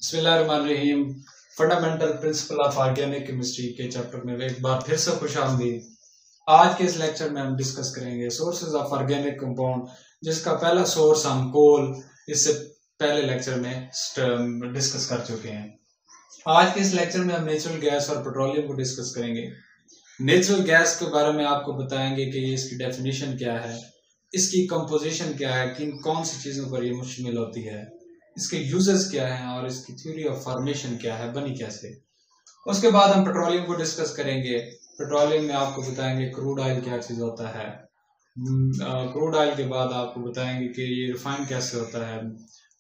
बिस्मिल्लाहिर्रहमानिर्रहीम। Fundamental principle of organic chemistry के chapter में एक बार फिर से खुशामदीद। आज के इस लेक्चर में हम डिस्कस करेंगे सोर्सेज ऑफ ऑर्गेनिक कंपाउंड, जिसका पहला सोर्स हम कोल इससे पहले लेक्चर में डिस्कस कर चुके हैं। आज के इस लेक्चर में हम नेचुरल गैस और पेट्रोलियम को डिस्कस करेंगे। नेचुरल गैस के बारे में आपको बताएंगे कि इसकी डेफिनेशन क्या है, इसकी कंपोजिशन क्या है, किन कौन सी चीज़ों पर ये मुश्तमिल होती है, इसके यूजेस क्या हैं और इसकी थ्योरी ऑफ फॉर्मेशन क्या है, बनी कैसे। उसके बाद हम पेट्रोलियम को डिस्कस करेंगे। पेट्रोलियम में आपको बताएंगे क्रूड ऑयल क्या चीज़ होता है। क्रूड ऑयल के बाद आपको बताएंगे कि ये रिफाइन कैसे होता है,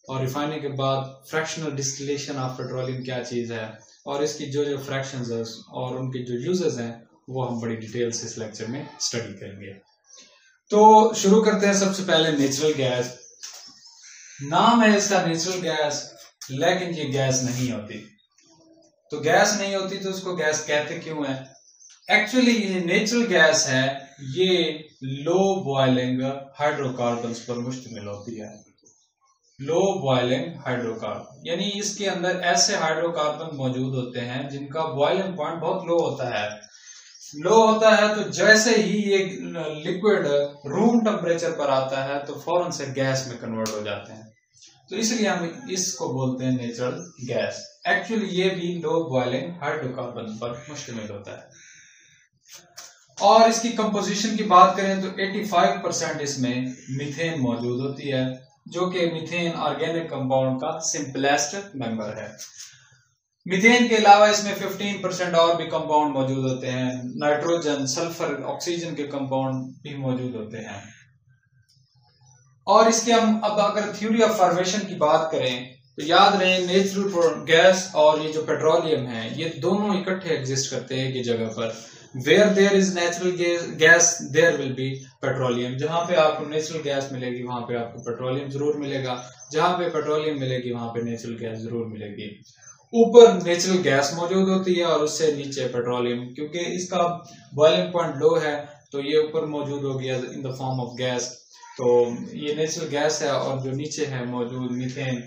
और रिफाइनिंग के बाद फ्रैक्शनल डिस्टिलेशन ऑफ पेट्रोलियम क्या चीज़ है, और इसकी जो जो फ्रैक्शंस है और उनके जो यूजेस हैं वो हम बड़ी डिटेल से इस लेक्चर में स्टडी करेंगे। तो शुरू करते हैं सबसे पहले नेचुरल गैस। नाम है इसका नेचुरल गैस, लेकिन ये गैस नहीं होती। तो गैस नहीं होती तो उसको गैस कहते क्यों है? एक्चुअली ये नेचुरल गैस है, ये लो बॉइलिंग हाइड्रोकार्बन्स पर मुश्तमिल होती है। लो बॉइलिंग हाइड्रोकार्बन यानी इसके अंदर ऐसे हाइड्रोकार्बन मौजूद होते हैं जिनका बॉइलिंग पॉइंट बहुत लो होता है। लो होता है तो जैसे ही ये लिक्विड रूम टेम्परेचर पर आता है तो फौरन से गैस में कन्वर्ट हो जाते हैं। तो इसलिए हम इसको बोलते हैं नेचुरल गैस। एक्चुअली ये भी लो बॉइलिंग हाइड्रोकार्बन पर मुश्तमिल होता है। और इसकी कंपोजिशन की बात करें तो 85% इसमें मीथेन मौजूद होती है, जो कि मीथेन ऑर्गेनिक कंपाउंड का सिंपलेस्ट मेंबर है। मीथेन के अलावा इसमें 15% और भी कंपाउंड मौजूद होते हैं। नाइट्रोजन, सल्फर, ऑक्सीजन के कंपाउंड भी मौजूद होते हैं। और इसके हम अब अगर थ्योरी ऑफ फॉर्मेशन की बात करें तो याद रहे नेचुरल गैस और ये जो पेट्रोलियम है ये दोनों इकट्ठे एग्जिस्ट करते हैं एक जगह पर। Where there is natural gas there will be petroleum. जहां पे आपको नेचुरल गैस मिलेगी वहां पे आपको पेट्रोलियम जरूर मिलेगा, जहां पे पेट्रोलियम मिलेगी वहां पे नेचुरल गैस जरूर मिलेगी। ऊपर नेचुरल गैस मौजूद होती है और उससे नीचे पेट्रोलियम, क्योंकि इसका बॉइलिंग पॉइंट लो है तो ये ऊपर मौजूद हो गया in the form of gas. तो ये नेचुरल गैस है, और जो नीचे है मौजूद मीथेन,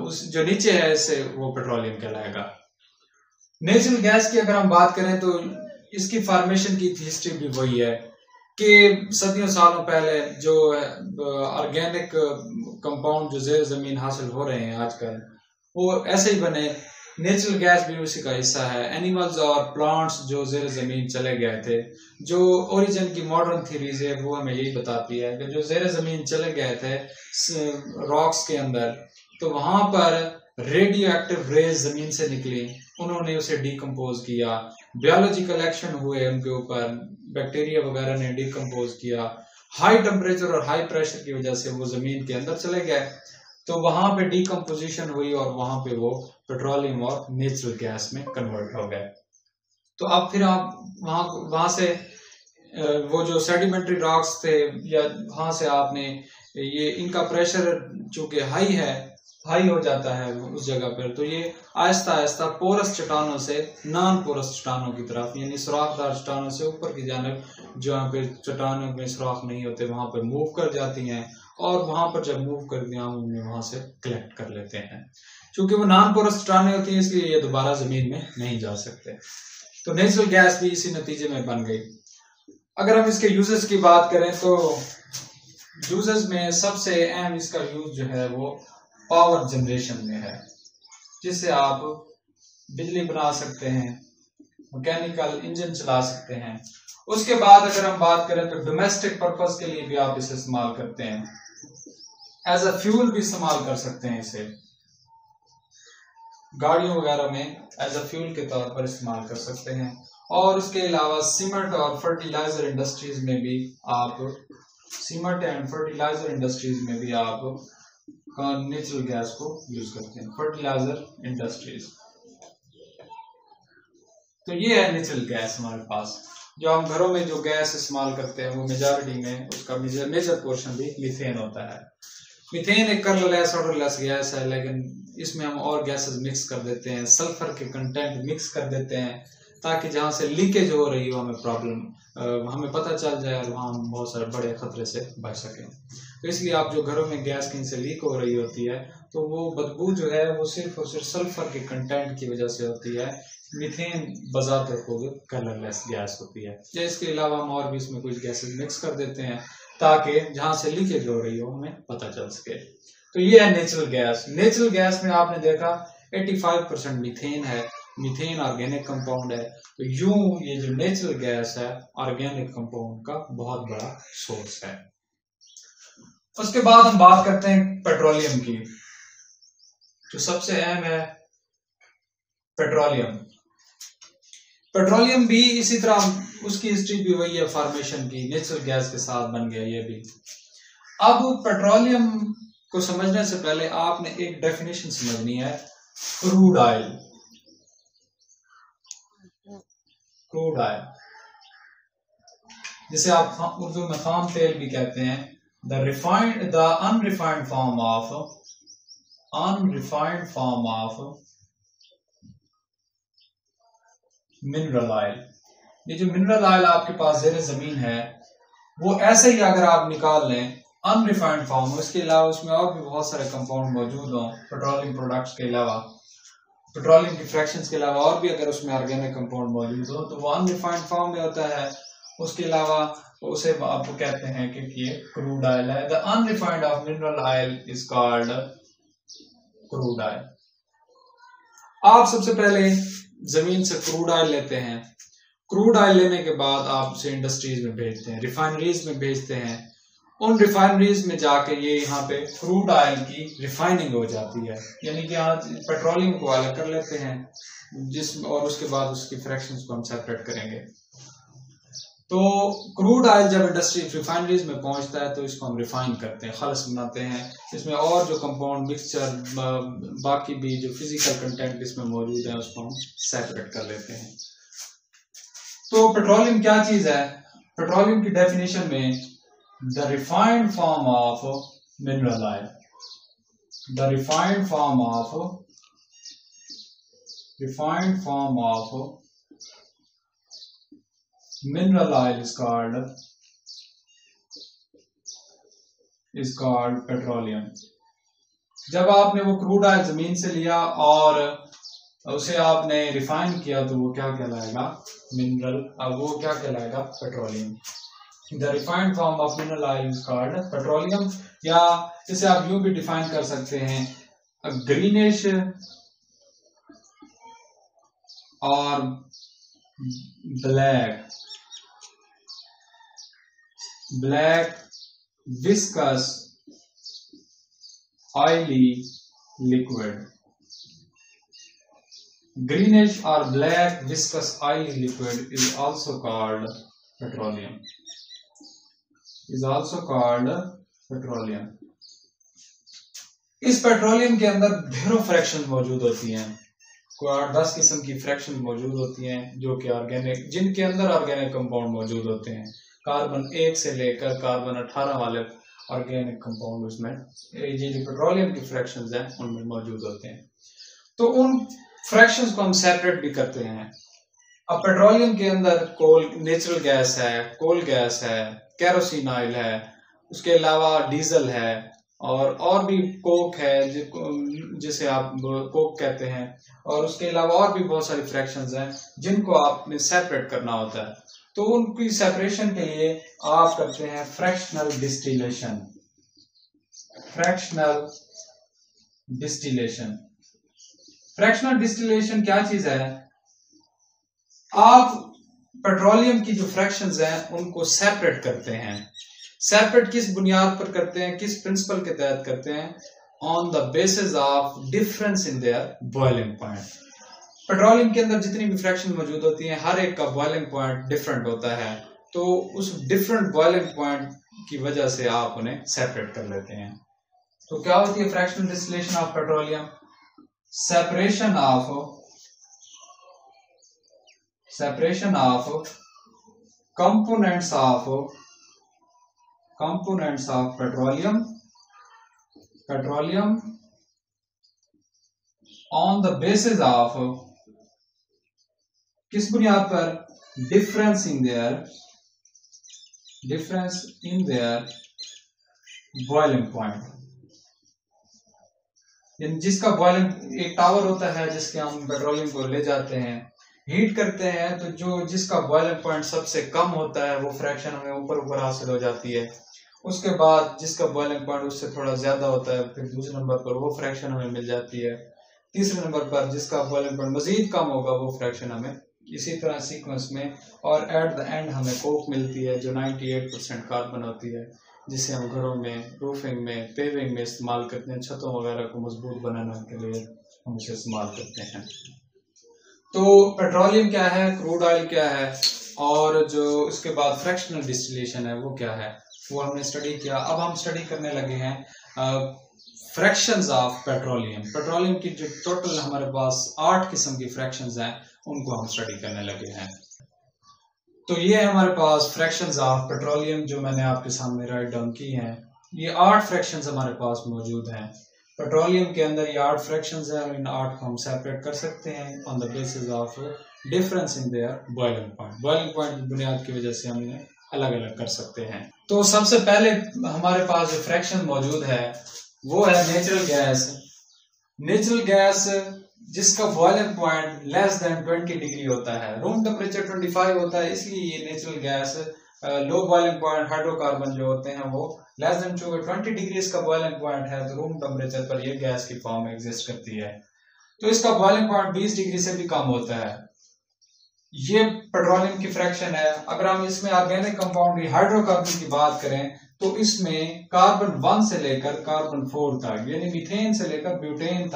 उस जो नीचे है इससे वो पेट्रोलियम कहलाएगा। नेचुरल गैस की अगर हम बात करें तो इसकी फॉर्मेशन की हिस्ट्री भी वही है कि सदियों सालों पहले जो ऑर्गेनिक कंपाउंड जो ज़ेर ज़मीन हासिल हो रहे हैं आजकल, वो ऐसे ही बने। नेचुरल गैस भी उसी का हिस्सा है। एनिमल्स और प्लांट्स जो ज़ेर ज़मीन चले गए थे, जो ओरिजिन की मॉडर्न थ्योरीज है वो हमें यही बताती है कि जो ज़ेर ज़मीन चले गए थे रॉक्स के अंदर, तो वहां पर रेडियो एक्टिव रेज जमीन से निकली, उन्होंने उसे डिकम्पोज किया, बायोलॉजिकल एक्शन हुए उनके ऊपर, बैक्टीरिया वगैरह ने डिकम्पोज किया। हाई टेम्परेचर और हाई प्रेशर की वजह से वो जमीन के अंदर चले गए, तो वहां पे डिकम्पोजिशन हुई और वहां पे वो पेट्रोलियम और नेचुरल गैस में कन्वर्ट हो गए। तो अब फिर आप वहां से वो जो सेडिमेंट्री रॉक्स थे या वहां से आपने ये इनका प्रेशर चूंकि हाई हो जाता है उस जगह पर, तो ये आहिस्ता आहिस्ता पोरस चट्टानों से नॉन पोरस चट्टानों की तरफ यानी सुराखदार चट्टानों से ऊपर की जानिब जहाँ पे चट्टानों में सुराख नहीं होते वहां पर मूव कर जाती हैं, और वहां पर जब मूव कर दिया हम उन्हें वहां से कलेक्ट कर लेते हैं। क्योंकि वो नॉन पोरस चट्टानें होती हैं इसलिए ये दोबारा जमीन में नहीं जा सकते। तो नेचुरल गैस भी इसी नतीजे में बन गई। अगर हम इसके यूजेस की बात करें तो यूजेस में सबसे अहम इसका यूज जो है वो पावर जनरेशन में है, जिससे आप बिजली बना सकते हैं, मैकेनिकल इंजन चला सकते हैं। उसके बाद अगर हम बात करें तो डोमेस्टिक पर्पस के लिए भी आप इसे इस्तेमाल करते हैं, एज अ फ्यूल भी इस्तेमाल कर सकते हैं, इसे गाड़ियों वगैरह में एज अ फ्यूल के तौर पर इस्तेमाल कर सकते हैं। और उसके अलावा सीमेंट और फर्टिलाइजर इंडस्ट्रीज में भी आप नेचुरल गैस को यूज करते हैं, फर्टिलाइजर इंडस्ट्रीज। तो ये है नेचुरल गैस हमारे पास। जो हम घरों में जो गैस इस्तेमाल करते हैं वो मेजॉरिटी में उसका मेजर पोर्शन भी मीथेन होता है। मीथेन एक कलरलेस ऑडरलेस गैस है, लेकिन इसमें हम और गैसेस मिक्स कर देते हैं, सल्फर के कंटेंट मिक्स कर देते हैं, ताकि जहाँ से लीकेज हो रही हो हमें पता चल जाए और वहाँ हम बहुत सारे बड़े खतरे से बच सकें। तो इसलिए आप जो घरों में गैस कहीं से लीक हो रही होती है तो वो बदबू जो है वो सिर्फ और सिर्फ सल्फर के कंटेंट की वजह से होती है। मीथेन बजाते खुद कलरलेस गैस होती है। या इसके अलावा हम और भी इसमें कुछ गैसेस मिक्स कर देते हैं ताकि जहां से लीकेज हो रही हो हमें पता चल सके। तो ये है नेचुरल गैस। नेचुरल गैस में आपने देखा 85% मीथेन है। मीथेन ऑर्गेनिक कंपाउंड है। तो यूं ये जो नेचुरल गैस है ऑर्गेनिक कंपाउंड का बहुत बड़ा सोर्स है। उसके बाद हम बात करते हैं पेट्रोलियम की, जो सबसे अहम है पेट्रोलियम। पेट्रोलियम भी इसी तरह उसकी हिस्ट्री भी वही है फॉर्मेशन की, नेचुरल गैस के साथ बन गया ये भी। अब पेट्रोलियम को समझने से पहले आपने एक डेफिनेशन समझनी है, क्रूड ऑयल। क्रूड ऑयल जिसे आप उर्दू में खाम तेल भी कहते हैं। The unrefined form of mineral oil. ये जो मिनरल ऑयल आपके पास ज़ेरे जमीन है वो ऐसे ही अगर आप निकाल लें अनरिफाइंड फॉर्म, उसके अलावा उसमें और भी बहुत सारे कंपाउंड मौजूद हों पेट्रोलियम प्रोडक्ट्स के अलावा, पेट्रोलियम की फ्रैक्शंस के अलावा और भी अगर उसमें ऑर्गेनिक कंपाउंड मौजूद हो तो वो अनरिफाइंड फॉर्म में होता है। उसके अलावा उसे आपको कहते हैं कि ये क्रूड ऑयल है। The unrefined of mineral oil is called crude oil. आप सबसे पहले जमीन से क्रूड ऑयल लेते हैं। क्रूड ऑयल लेने के बाद आप उसे इंडस्ट्रीज में भेजते हैं, रिफाइनरीज में भेजते हैं। उन रिफाइनरीज में जाके ये यहाँ पे क्रूड ऑयल की रिफाइनिंग हो जाती है, यानी कि आज पेट्रोलियम को अलग कर लेते हैं और उसके बाद उसकी फ्रैक्शंस को हम सेपरेट करेंगे। तो क्रूड ऑयल जब इंडस्ट्री रिफाइनरीज में पहुंचता है तो इसको हम रिफाइन करते हैं, खालिस बनाते हैं। इसमें और जो कंपाउंड मिक्सचर बाकी भी जो फिजिकल कंटेंट इसमें मौजूद है उसको हम सेपरेट कर लेते हैं। तो पेट्रोलियम क्या चीज है? पेट्रोलियम की डेफिनेशन में the refined form of mineral oil, the refined form of mineral oil is called petroleum। जब आपने वो क्रूड ऑयल जमीन से लिया और उसे आपने रिफाइन किया तो वो क्या कहलाएगा? मिनरल। अब वो क्या कहलाएगा? Petroleum. The refined form of mineral oil is called petroleum. या इसे आप यूं भी डिफाइन कर सकते हैं, ग्रीनिश और black viscous oily liquid। greenish or black viscous oily liquid is also called petroleum, इस पेट्रोलियम के अंदर ढेरों फ्रैक्शन मौजूद होती हैं। कोई 8-10 किस्म की फ्रैक्शन मौजूद होती हैं जो कि ऑर्गेनिक, जिनके अंदर ऑर्गेनिक कंपाउंड मौजूद होते हैं। कार्बन 1 से लेकर कार्बन 18 वाले ऑर्गेनिक कंपाउंड उसमें ये जो पेट्रोलियम की फ्रैक्शंस हैं उनमें मौजूद होते हैं। तो उन फ्रैक्शंस को हम सेपरेट भी करते हैं। अब पेट्रोलियम के अंदर कोल नेचुरल गैस है, कोल गैस है, केरोसिन ऑयल है, उसके अलावा डीजल है और भी कोक है जिसे आप कोक कहते हैं, और उसके अलावा और भी बहुत सारी फ्रैक्शंस हैं जिनको आपने सेपरेट करना होता है। तो उनकी सेपरेशन के लिए आप करते हैं फ्रैक्शनल डिस्टिलेशन। फ्रैक्शनल डिस्टिलेशन क्या चीज है? आप पेट्रोलियम की जो फ्रैक्शंस हैं उनको सेपरेट करते हैं। सेपरेट किस बुनियाद पर करते हैं, किस प्रिंसिपल के तहत करते हैं? On the basis of difference in their boiling point. Petroleum के अंदर जितनी भी फ्रैक्शन मौजूद होती हैं हर एक का बॉइलिंग पॉइंट डिफरेंट होता है, तो उस डिफरेंट बॉइलिंग पॉइंट की वजह से आप उन्हें सेपरेट कर लेते हैं। तो क्या होती है fractional distillation of petroleum? Separation of components of petroleum on the basis of किस बुनियाद पर? difference in their boiling point, जिसका बॉइलिंग, एक टावर होता है जिसके हम पेट्रोलियम को ले जाते हैं, हीट करते हैं, तो जो जिसका बॉइलिंग पॉइंट सबसे कम होता है वो फ्रैक्शन हमें ऊपर ऊपर हासिल हो जाती है। उसके बाद जिसका बॉइलिंग पॉइंट उससे थोड़ा ज्यादा होता है, फिर दूसरे नंबर पर वो फ्रैक्शन हमें मिल जाती है। तीसरे नंबर पर जिसका बॉइलिंग पॉइंट मजीद कम होगा वो फ्रैक्शन हमें, इसी तरह सीक्वेंस में, और एट द एंड हमें कोक मिलती है जो 98% कार्बन होती है, जिसे हम घरों में, रूफिंग में, पेविंग में इस्तेमाल करते हैं, छतों वगैरह को मजबूत बनाने के लिए हम इसे इस्तेमाल करते हैं। तो पेट्रोलियम क्या है, क्रूड ऑयल क्या है, और जो इसके बाद फ्रैक्शनल डिस्टिलेशन है वो क्या है, वो हमने स्टडी किया। अब हम स्टडी करने लगे हैं फ्रैक्शंस ऑफ पेट्रोलियम। पेट्रोलियम की जो टोटल हमारे पास 8 किस्म की फ्रैक्शंस हैं उनको हम स्टडी करने लगे हैं। तो ये हमारे पास फ्रैक्शंस ऑफ पेट्रोलियम जो मैंने आपके सामने राइट डाउन की हैं। ये 8 फ्रैक्शंस हमारे पास मौजूद हैं। पेट्रोलियम के अंदर ये 8 फ्रैक्शंस हैं और इन 8 को हम सेपरेट कर सकते हैं on the basis of difference in their boiling point. Boiling point की बुनियाद की वजह से हम इन्हें अलग अलग कर सकते हैं। तो सबसे पहले हमारे पास जो फ्रैक्शन मौजूद है वो है नेचुरल गैस। नेचुरल गैस जिसका boiling point less than 20 degree होता है, रूम टेम्परेचर 25 होता है, इसलिए ये natural gas, low boiling point hydrocarbon जो होते हैं वो लेस देन 20 डिग्री इसका बॉइलिंग पॉइंट है, तो रूम टेम्परेचर पर ये गैस की फॉर्म में एग्जिस्ट करती है। तो इसका बॉइलिंग पॉइंट 20 डिग्री से भी कम होता है। ये पेट्रोलियम की फ्रैक्शन है। अगर हम इसमें ऑर्गेनिक कंपाउंड की, हाइड्रोकार्बन की बात करें तो इसमें कार्बन 1 से लेकर कार्बन 4 तक, यानी मीथेन से लेकर ब्यूटेन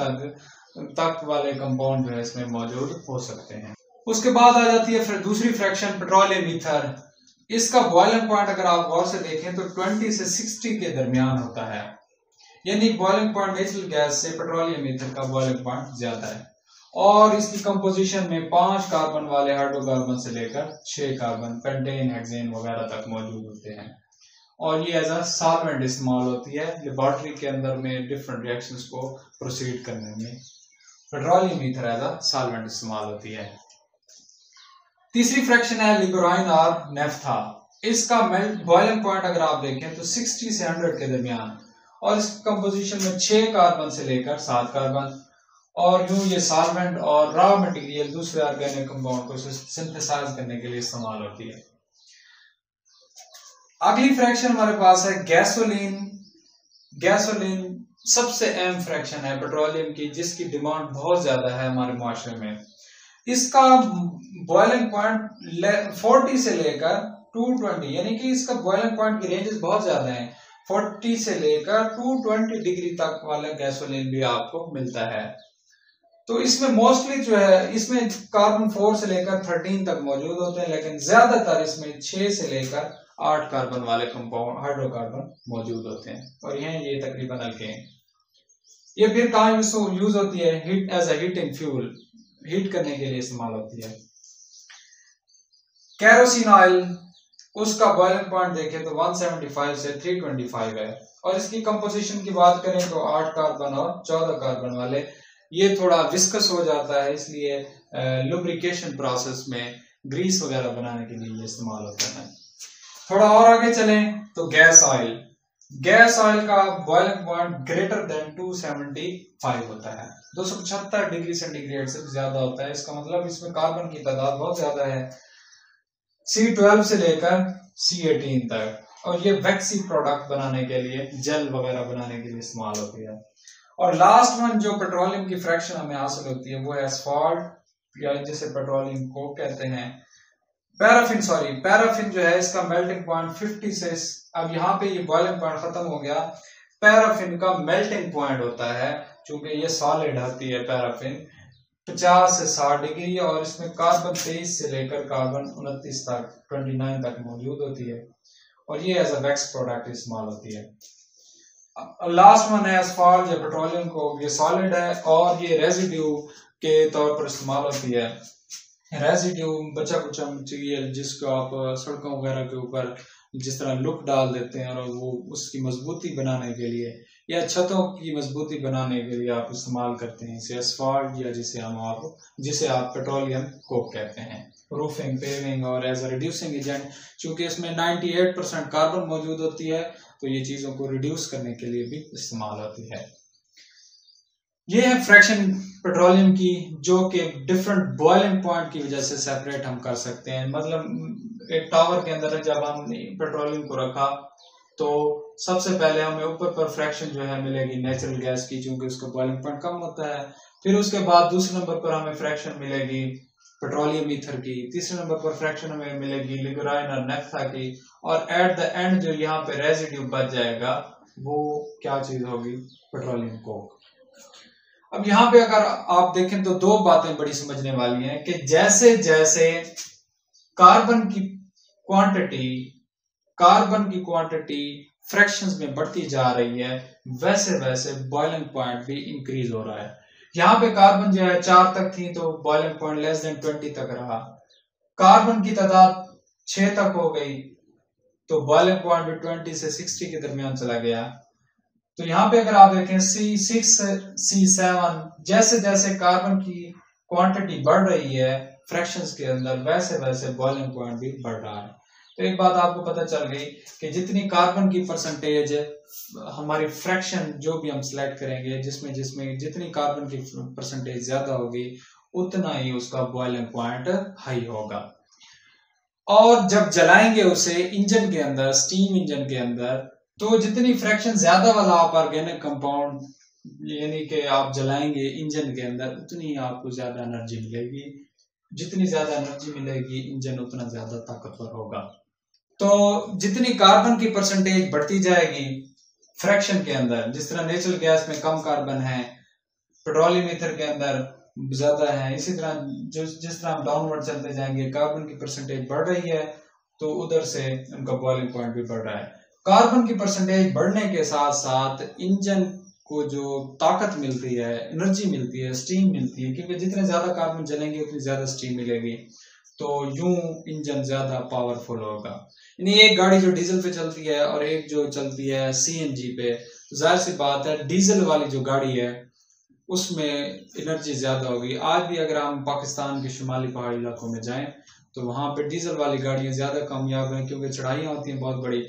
तक वाले कंपाउंड जो है इसमें मौजूद हो सकते हैं। उसके बाद आ जाती है फिर दूसरी फ्रैक्शन पेट्रोलियम ईथर। इसका बॉइलिंग पॉइंट अगर आप गौर से देखें तो 20 से 60 के दरमियान होता है, यानी बॉइलिंग पॉइंट नेचुरल गैस से पेट्रोलियम ईथर का बॉइलिंग पॉइंट ज्यादा है। और इसकी कंपोजिशन में 5 कार्बन वाले हाइड्रोकार्बन से लेकर 6 कार्बन, पेंटेन, हेक्सेन वगैरह तक मौजूद होते हैं। और ये एज अ सॉल्वेंट इस्तेमाल होती है लेबोरेटरी के अंदर में डिफरेंट रिएक्शंस को प्रोसीड करने में। Petroleum ether as a solvent इस्तेमाल होती है। तीसरी फ्रैक्शन है लिबोराइन और नेफ्था। इसका बॉइलिंग पॉइंट अगर आप देखें तो 60 से 100 के दरमियान, और इस कंपोजिशन में 6 कार्बन से लेकर 7 कार्बन, और यूं ये सॉल्वेंट और रॉ मटेरियल दूसरे ऑर्गेनिक कंपाउंड को सिंथेसाइज करने के लिए इस्तेमाल होती है। अगली फ्रैक्शन हमारे पास है गैसोलीन। गैसोलीन सबसे अहम फ्रैक्शन है पेट्रोलियम की, जिसकी डिमांड बहुत ज्यादा है हमारे माशरे में। इसका बॉइलिंग पॉइंट 40 से लेकर 220, यानी कि इसका बॉइलिंग पॉइंट की रेंजेस बहुत ज्यादा हैं। 40 से लेकर 220 डिग्री तक वाला गैसोलीन भी आपको मिलता है। तो इसमें मोस्टली जो है इसमें कार्बन 4 से लेकर 13 तक मौजूद होते हैं, लेकिन ज्यादातर इसमें 6 से लेकर 8 कार्बन वाले कंपाउंड हाइड्रोकार्बन मौजूद होते हैं, और ये तकरीबन अल्केन। ये फिर कहाँ यूज होती है, heat as a heating fuel, heat करने के लिए इस्तेमाल होती है। केरोसिन ऑयल, उसका बॉइलिंग पॉइंट देखें तो 175 से 325 है, और इसकी कंपोजिशन की बात करें तो 8 कार्बन और 14 कार्बन वाले। ये थोड़ा विस्कस हो जाता है, इसलिए लुब्रिकेशन प्रोसेस में ग्रीस वगैरह बनाने के लिए इस्तेमाल होता है। थोड़ा और आगे चलें तो गैस ऑयल। गैस ऑयल का बॉइलिंग पॉइंट ग्रेटर देन 275 होता है, 275 डिग्री सेंटीग्रेड से ज्यादा होता है। इसका मतलब इसमें कार्बन की तादाद बहुत ज्यादा है, C12 से लेकर C18 तक, और ये वैक्सी प्रोडक्ट बनाने के लिए, जेल वगैरह बनाने के लिए इस्तेमाल होती है। और लास्ट वन जो पेट्रोलियम की फ्रैक्शन हमें हासिल होती है वो है एस्फाल्ट, या जिसे पेट्रोलियम कोक कहते हैं। पैराफिन जो है इसका मेल्टिंग पॉइंट 50 से, अब यहाँ पे ये बॉइलिंग पॉइंट खत्म हो गया। पैराफिन का मेल्टिंग पॉइंट होता है, चूंकि ये सॉलिड होती है पैराफिन, 50 से 60 डिग्री, और इसमें कार्बन 23 से लेकर कार्बन 29 तक 29 तक मौजूद होती है, और ये एज अ वैक्स प्रोडक्ट इस्तेमाल होती है। लास्ट वन है एस्फाल्ट या पेट्रोलियम को, ये सॉलिड है और ये रेजिड्यू के तौर पर इस्तेमाल होती है। रेजिड्यू बचा कुचा मटेरियल जिसको आप सड़कों वगैरह के ऊपर जिस तरह लुक डाल देते हैं, और वो उसकी मजबूती बनाने के लिए या छतों की मजबूती बनाने के लिए आप इस्तेमाल करते हैं इसे एस्फाल्ट, या जिसे आप पेट्रोलियम कोक कहते हैं। रूफिंग, पेविंग और एज अ रिड्यूसिंग एजेंट, चूंकि इसमें 98% कार्बन मौजूद होती है तो ये चीज़ों को रिड्यूस करने के लिए भी इस्तेमाल होती है। ये है फ्रैक्शन पेट्रोलियम की, जो कि डिफरेंट बॉइलिंग पॉइंट की वजह से सेपरेट हम कर सकते हैं। मतलब एक टावर के अंदर जब हमने पेट्रोलियम को रखा तो सबसे पहले हमें ऊपर पर फ्रैक्शन जो है मिलेगी नेचुरल गैस की, क्योंकि उसका बॉइलिंग पॉइंट कम होता है। फिर उसके बाद दूसरे नंबर पर हमें फ्रैक्शन मिलेगी पेट्रोलियम ईथर की, तीसरे नंबर पर फ्रैक्शन हमें मिलेगी लिग्राइन और नेफ्था की, और एट द एंड जो यहाँ पे रेजिड्यू बच जाएगा वो क्या चीज होगी, पेट्रोलियम कोक। अब यहाँ पे अगर आप देखें तो दो बातें बड़ी समझने वाली हैं कि जैसे जैसे कार्बन की क्वांटिटी फ्रैक्शंस में बढ़ती जा रही है, वैसे वैसे बॉइलिंग पॉइंट भी इंक्रीज हो रहा है। यहाँ पे कार्बन जो है 4 तक थी तो बॉइलिंग पॉइंट लेस देन 20 तक रहा। कार्बन की तादाद 6 तक हो गई तो बॉइलिंग पॉइंट भी 20 से 60 के दरमियान चला गया। तो यहाँ पे अगर आप देखें C6 C7, जैसे जैसे कार्बन की क्वांटिटी बढ़ रही है फ्रैक्शंस के अंदर, वैसे वैसे बॉइलिंग पॉइंट भी बढ़ रहा है। तो एक बात आपको पता चल गई कि जितनी कार्बन की परसेंटेज हमारी फ्रैक्शन जो भी हम सिलेक्ट करेंगे, जिसमें जितनी कार्बन की परसेंटेज ज्यादा होगी उतना ही उसका बॉइलिंग पॉइंट हाई होगा। और जब जलाएंगे उसे इंजन के अंदर, स्टीम इंजन के अंदर, तो जितनी फ्रैक्शन ज्यादा वाला आप ऑर्गेनिक कंपाउंड यानी कि आप जलाएंगे इंजन के अंदर, उतनी ही आपको ज्यादा एनर्जी मिलेगी। जितनी ज्यादा एनर्जी मिलेगी इंजन उतना ज्यादा ताकतवर होगा। तो जितनी कार्बन की परसेंटेज बढ़ती जाएगी फ्रैक्शन के अंदर, जिस तरह नेचुरल गैस में कम कार्बन है, पेट्रोलियम ईथर के अंदर ज्यादा है, इसी तरह जिस तरह हम डाउनवर्ड चलते जाएंगे कार्बन की परसेंटेज बढ़ रही है तो उधर से उनका बॉइलिंग पॉइंट भी बढ़ रहा है। कार्बन की परसेंटेज बढ़ने के साथ साथ इंजन को जो ताकत मिलती है, एनर्जी मिलती है, स्टीम मिलती है, क्योंकि जितने ज्यादा कार्बन जलेंगे उतनी ज्यादा स्टीम मिलेगी, तो यूं इंजन ज्यादा पावरफुल होगा। यानी एक गाड़ी जो डीजल पे चलती है और एक जो चलती है सीएनजी पे, तो जाहिर सी बात है डीजल वाली जो गाड़ी है उसमें एनर्जी ज्यादा होगी। आज भी अगर हम पाकिस्तान के शुमाली पहाड़ी इलाकों में जाएं तो वहां पे डीजल वाली गाड़ियां ज्यादा कामयाब हैं, क्योंकि चढ़ाइयां होती हैं बहुत बड़ी,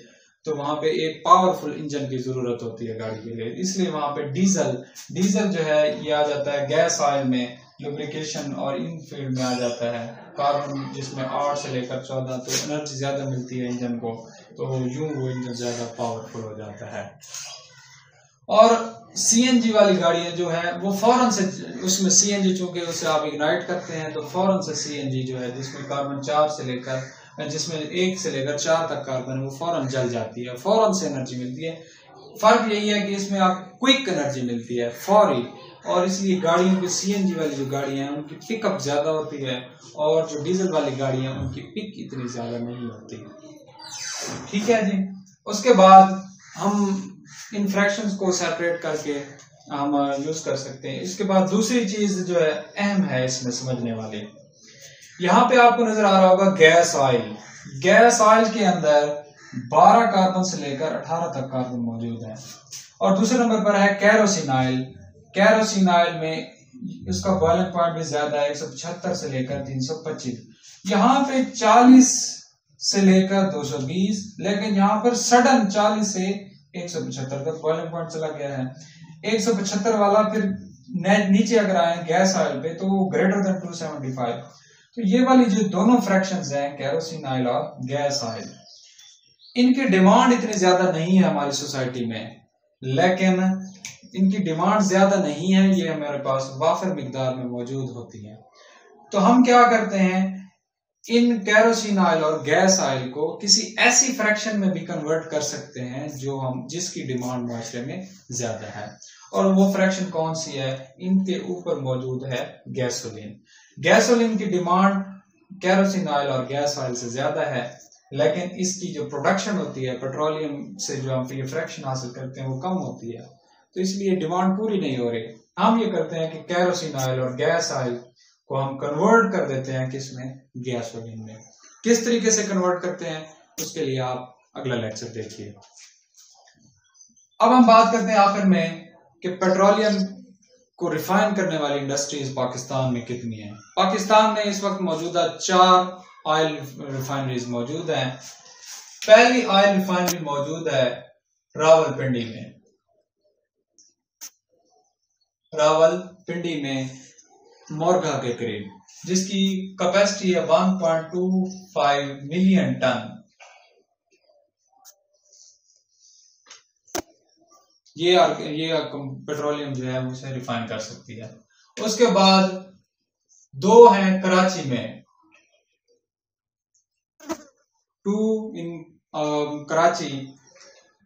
तो वहां पे एक पावरफुल इंजन की जरूरत होती है गाड़ी के लिए। इसलिए वहां पे डीजल जो है ये आ जाता है गैस ऑयल में, लुब्रिकेशन और इन फील्ड में आ जाता है। कार्बन जिसमें 8 से लेकर 14, तो एनर्जी ज्यादा मिलती है इंजन को, तो यूं वो इंजन ज्यादा पावरफुल हो जाता है। और सीएनजी वाली गाड़ियां जो है वो फौरन से, उसमें सीएनजी चूंकि उसे आप इग्नाइट करते हैं तो फौरन से सीएनजी जो है जिसमें कार्बन 1 से लेकर 4 तक कार्बन है, वो फौरन जल जाती है, फौरन से एनर्जी मिलती है। फर्क यही है कि इसमें आप क्विक एनर्जी मिलती है, फौरी, और इसलिए गाड़ियों की सीएनजी वाली जो गाड़ियां हैं उनकी पिकअप ज्यादा होती है, और जो डीजल वाली गाड़ियां हैं उनकी पिक इतनी ज्यादा नहीं होती। ठीक है जी। उसके बाद हम इन फ्रैक्शंस को सेपरेट करके हम यूज कर सकते हैं। इसके बाद दूसरी चीज जो है अहम है इसमें समझने वाली, यहाँ पे आपको नजर आ रहा होगा गैस ऑयल। गैस ऑयल के अंदर 12 कार्बन से लेकर 18 तक कार्बन मौजूद है। और दूसरे नंबर पर है कैरोसिन ऑयल। कैरोसिन ऑयल में इसका बॉइलिंग पॉइंट भी ज्यादा है, 175 से लेकर 325। यहाँ पे 40 से लेकर 220, लेकिन यहाँ पर सडन 40 से 175 तक बॉइलिंग पॉइंट चला गया है। 175 वाला फिर नीचे अगर आए गैस ऑयल पे तो वो ग्रेटर देन 275। तो ये वाली जो दोनों फ्रैक्शंस हैं, कैरोसिन ऑयल और गैस ऑयल, इनकी डिमांड इतनी ज्यादा नहीं है हमारी सोसाइटी में, लेकिन इनकी डिमांड ज्यादा नहीं है, ये हमारे पास वाफिर मिकदार में मौजूद होती है। तो हम क्या करते हैं, इन कैरोसिन ऑयल और गैस ऑयल को किसी ऐसी फ्रैक्शन में भी कन्वर्ट कर सकते हैं जिसकी डिमांड माशरे में ज्यादा है। और वो फ्रैक्शन कौन सी है, इनके ऊपर मौजूद है गैसोलीन। गैसोलीन की डिमांड कैरोसिन ऑयल और गैस ऑयल से ज्यादा है, लेकिन इसकी जो प्रोडक्शन होती है पेट्रोलियम से जो हम ये फ्रैक्शन हासिल करते हैं वो कम होती है, तो इसलिए डिमांड पूरी नहीं हो रही। हम ये करते हैं कि कैरोसिन ऑयल और गैस ऑयल को हम कन्वर्ट कर देते हैं किसमें, गैसोलीन में। किस तरीके से कन्वर्ट करते हैं उसके लिए आप अगला लेक्चर देखिए। अब हम बात करते हैं आखिर में कि पेट्रोलियम को रिफाइन करने वाली इंडस्ट्रीज पाकिस्तान में कितनी है। पाकिस्तान में इस वक्त मौजूदा 4 ऑयल रिफाइनरीज मौजूद हैं। पहली ऑयल रिफाइनरी मौजूद है रावलपिंडी में मोरगा के करीब, जिसकी कैपेसिटी है 1.25 मिलियन टन। ये पेट्रोलियम जो है उसे रिफाइन कर सकती है। उसके बाद दो हैं कराची में, 2 in Karachi,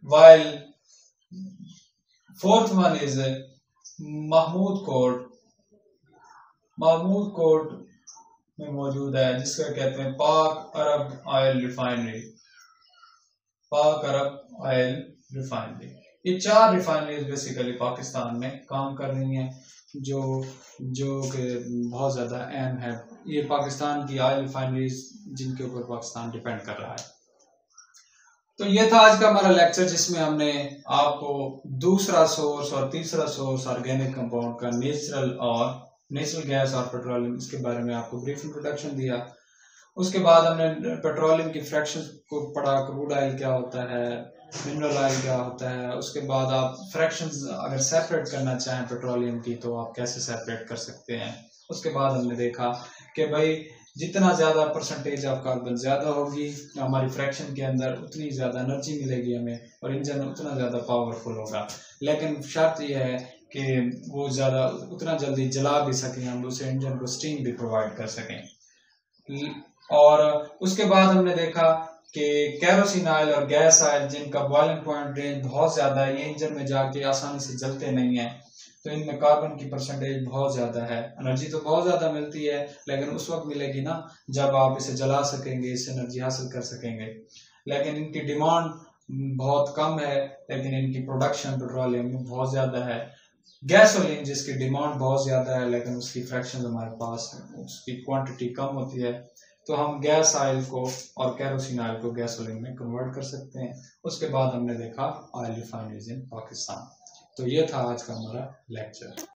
while 4th one is Mahmood Kot में मौजूद है, जिसका कहते हैं पाक अरब ऑयल रिफाइनरी। ये 4 रिफाइनरीज बेसिकली पाकिस्तान में काम कर रही हैं, जो कि बहुत ज्यादा अहम है। ये पाकिस्तान की ऑयल रिफाइनरीज जिनके ऊपर पाकिस्तान डिपेंड कर रहा है। तो ये था आज का हमारा लेक्चर, जिसमें हमने आपको दूसरा सोर्स और तीसरा सोर्स ऑर्गेनिक कंपाउंड का नेचुरल गैस और पेट्रोलियम, इसके बारे में आपको ब्रीफ इंट्रोडक्शन दिया। उसके बाद हमने पेट्रोलियम की फ्रैक्शंस को पढ़ा, क्रूड ऑयल क्या होता है, मिनरल ऑयल क्या होता है। उसके बाद आप फ्रैक्शंस अगर सेपरेट करना चाहें पेट्रोलियम की तो आप कैसे सेपरेट कर सकते हैं। उसके बाद हमने देखा कि भाई जितना ज्यादा परसेंटेज ऑफ कार्बन ज्यादा होगी हमारी फ्रैक्शन के अंदर, उतनी ज्यादा एनर्जी मिलेगी हमें और इंजन उतना ज्यादा पावरफुल होगा। लेकिन शर्त यह है कि वो ज्यादा उतना जल्दी जला भी सकें, हम उसे इंजन को स्टीम भी प्रोवाइड कर सकें। और उसके बाद हमने देखा कि केरोसिन ऑयल और गैस ऑयल जिनका बॉइलिंग पॉइंट रेंज बहुत ज्यादा है, ये इंजन में जाके आसानी से जलते नहीं है, तो इनमें कार्बन की परसेंटेज बहुत ज्यादा है। एनर्जी तो बहुत ज्यादा मिलती है, लेकिन उस वक्त मिलेगी ना जब आप इसे जला सकेंगे, इससे एनर्जी हासिल कर सकेंगे। लेकिन इनकी डिमांड बहुत कम है, लेकिन इनकी प्रोडक्शन पेट्रोलियम में बहुत ज्यादा है। गैसोलीन जिसकी डिमांड बहुत ज्यादा है, लेकिन उसकी फ्रैक्शन हमारे पास है, उसकी क्वांटिटी कम होती है, तो हम गैस ऑयल को और केरोसिन ऑयल को गैसोलीन में कन्वर्ट कर सकते हैं। उसके बाद हमने देखा ऑयल रिफाइनरीज इन पाकिस्तान। तो ये था आज का हमारा लेक्चर।